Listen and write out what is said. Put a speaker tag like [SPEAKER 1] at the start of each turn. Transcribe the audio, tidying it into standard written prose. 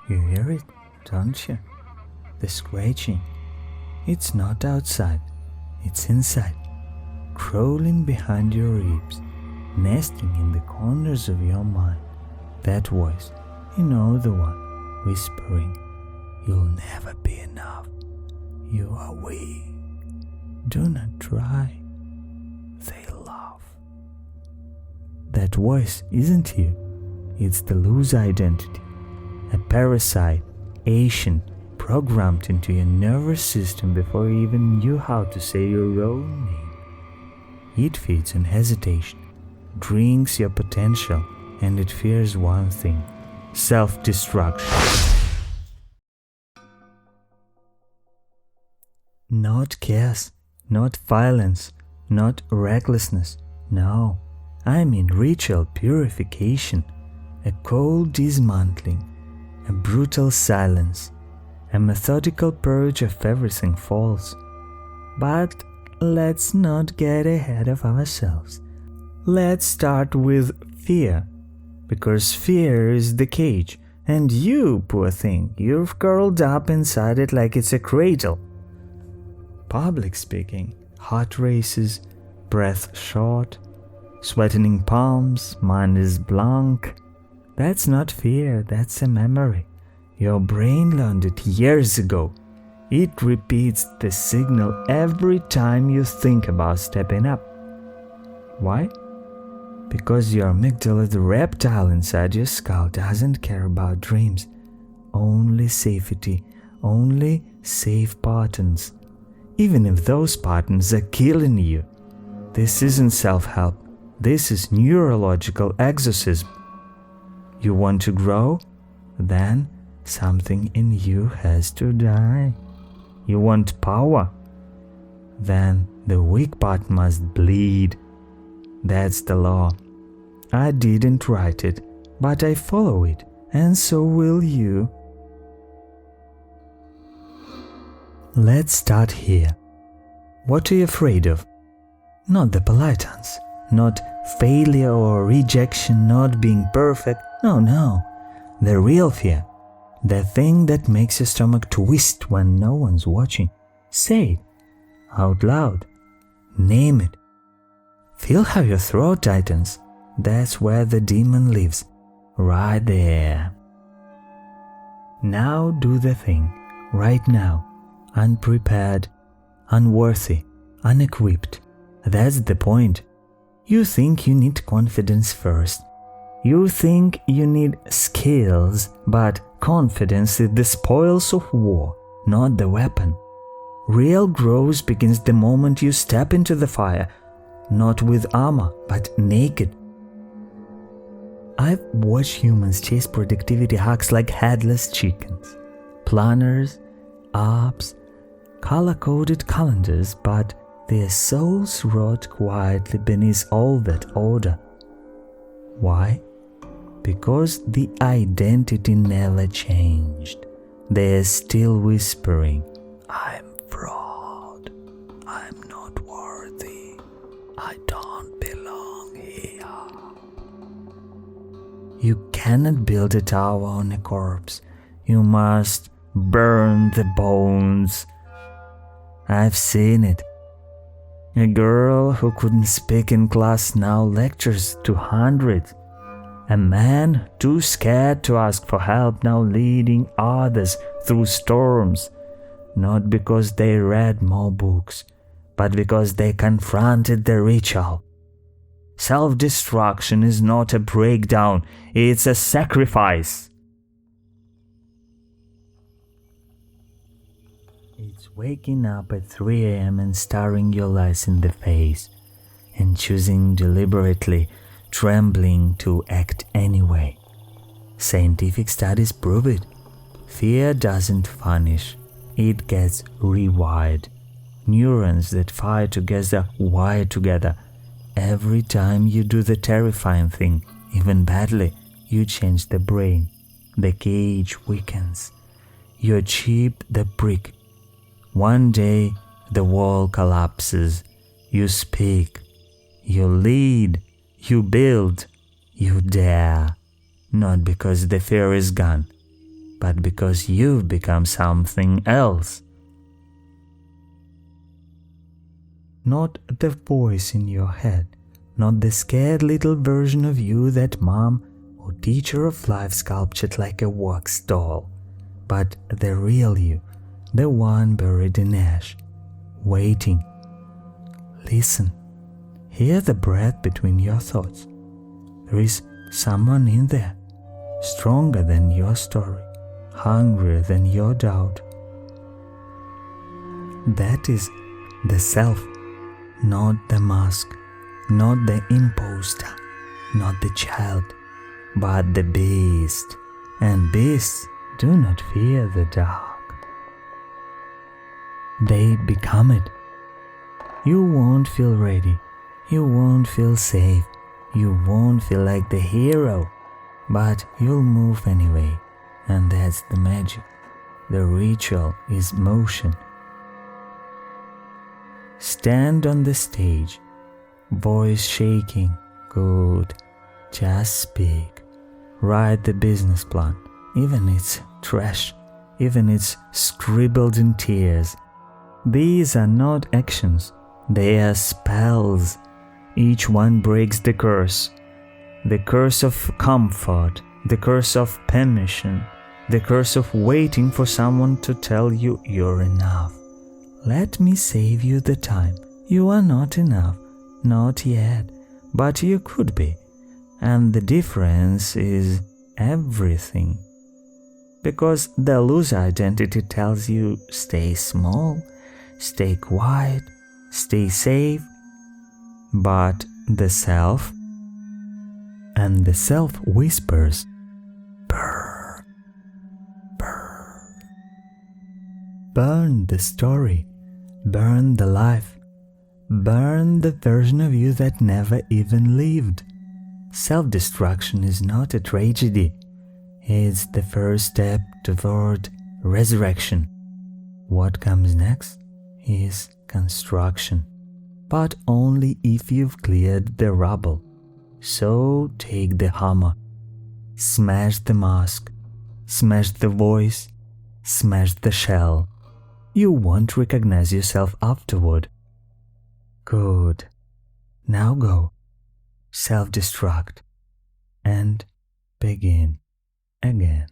[SPEAKER 1] You hear it, don't you? The scratching. It's not outside, it's inside, crawling behind your ribs, nesting in the corners of your mind. That voice, the one, whispering, "You'll never be enough. You are weak. Do not try." They laugh. That voice isn't you. It's the loose identity, a parasite, ancient, programmed into your nervous system before you even knew how to say your own name. It feeds on hesitation, drinks your potential, and it fears one thing: self-destruction. Not chaos, not violence, not recklessness. No, I mean ritual purification, a cold dismantling, a brutal silence, a methodical purge of everything false. But let's not get ahead of ourselves. Let's start with fear, because fear is the cage, and you, poor thing, you've curled up inside it like it's a cradle. Public speaking, heart races, breath short, sweating palms, mind is blank. That's not fear, that's a memory. Your brain learned it years ago. It repeats the signal every time you think about stepping up. Why? Because your amygdala, the reptile inside your skull, doesn't care about dreams. Only safety, only safe patterns. Even if those patterns are killing you. This isn't self-help. This is neurological exorcism. You want to grow? Then something in you has to die. You want power? Then the weak part must bleed. That's the law. I didn't write it, but I follow it, and so will you. Let's start here. What are you afraid of? Not the polite answer, not failure or rejection, not being perfect. No. The real fear. The thing that makes your stomach twist when no one's watching. Say it out loud. Name it. Feel how your throat tightens. That's where the demon lives. Right there. Now do the thing. Right now. Unprepared, unworthy, unequipped. That's the point. You think you need confidence first. You think you need skills, but confidence is the spoils of war, not the weapon. Real growth begins the moment you step into the fire, not with armor, but naked. I've watched humans chase productivity hacks like headless chickens, planners, apps, color-coded calendars, but their souls rot quietly beneath all that order. Why? Because the identity never changed. They're still whispering, "I'm fraud. I'm not worthy. I don't belong here." You cannot build a tower on a corpse. You must burn the bones. I've seen it. A girl who couldn't speak in class now lectures to hundreds. A man too scared to ask for help now leading others through storms, not because they read more books, but because they confronted the ritual. Self-destruction is not a breakdown, it's a sacrifice. It's waking up at 3 a.m. and staring your lies in the face, and choosing deliberately, trembling to act anyway. Scientific studies prove it. Fear doesn't vanish, it gets rewired. Neurons that fire together wire together. Every time you do the terrifying thing, even badly, you change the brain. The cage weakens. You chip the brick. One day, the wall collapses. You speak. You lead. You build. You dare. Not because the fear is gone, but because you've become something else. Not the voice in your head, not the scared little version of you that mom or teacher of life sculptured like a wax doll, but the real you, the one buried in ash, waiting. Listen, hear the breath between your thoughts. There is someone in there, stronger than your story, hungrier than your doubt. That is the self, not the mask, not the imposter, not the child, but the beast. And beasts do not fear the dark. They become it. You won't feel ready, you won't feel safe, you won't feel like the hero, but you'll move anyway, and that's the magic. The ritual is motion. Stand on the stage, voice shaking, good, just speak. Write the business plan, even it's trash, even it's scribbled in tears. These are not actions, they are spells. Each one breaks the curse of comfort, the curse of permission, the curse of waiting for someone to tell you you're enough. Let me save you the time. You are not enough, not yet, but you could be. And the difference is everything. Because the loser identity tells you stay small, stay quiet, stay safe. But the self, and the self whispers, burn, burn. Burn the story, burn the life, burn the version of you that never even lived. Self-destruction is not a tragedy, it's the first step toward resurrection. What comes next is construction, but only if you've cleared the rubble. So take the hammer, smash the mask, smash the voice, smash the shell. You won't recognize yourself afterward. Good. Now go, self-destruct, and begin again.